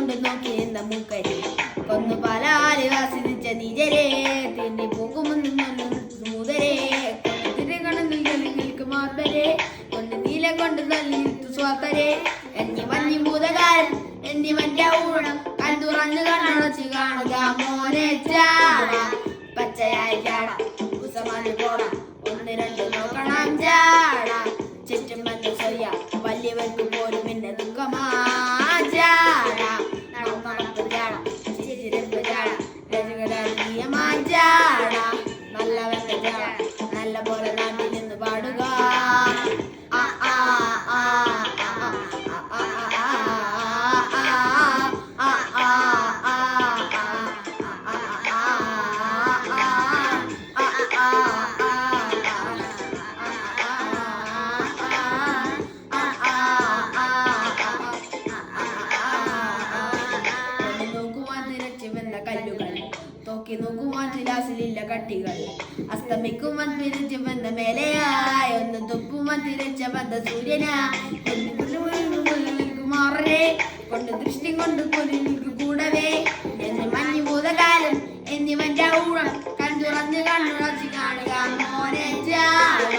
കൊണ്ട് നോക്കി നിന്ന മൂക്കരെ കൊന്നു പാലാലി ആസ്വദിച്ച നീജരെ തിന്നി പോകുമുതരെ തിരകണങ്ങൾക്ക് മാർബരെ കൊണ്ട് നീല കൊണ്ട് തല്ലിത്തു സ്വാത്തരെ എന്നി മഞ്ഞി ഭൂതകാലം എന്നിവന്റെ ഊഴം കണ്ടുറഞ്ഞു കണ്ണുടച്ച് കാണുക മോനെ ചാട പച്ചയായി ചാട കുസമാനി പോട ഒന്ന് രണ്ട് നോക്കണം ചാട ചുറ്റും വന്ന് സൊയ്യ വലിയവർക്ക് പോലും എന്നെ ദുഃഖമാ ചാട നടപ്പ് ചാട ചിരിപ്പ് ചാട രജകരീയമാ ചാട നല്ലവന്റെ ചാട നല്ല പോലെ നാട്ടിൽ നിന്ന് പാടുക ആ ആ ആ നോക്കി നോക്കുവാൻ തിരാസിലില്ല കട്ടികൾ അസ്തമിക്കുവാൻ തിരിച്ചു വന്ന മേലെയായി ഒന്ന് തുപ്പുവാൻ തിരച്ച വന്ന സൂര്യനായി മാറേ കൊണ്ട് ദൃഷ്ടി കൊണ്ട് കൊലിക്ക് കൂടവേ എന്ന് മഞ്ഞു ഭൂതകാലം എന്നിവന്റെ ഊഴം കണ്ടുറഞ്ഞ് കണ്ണുറച്ച് കാണുക മോനെ ചാട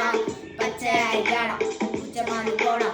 പച്ചയായി കാണാം ഉച്ചമാതി പോണം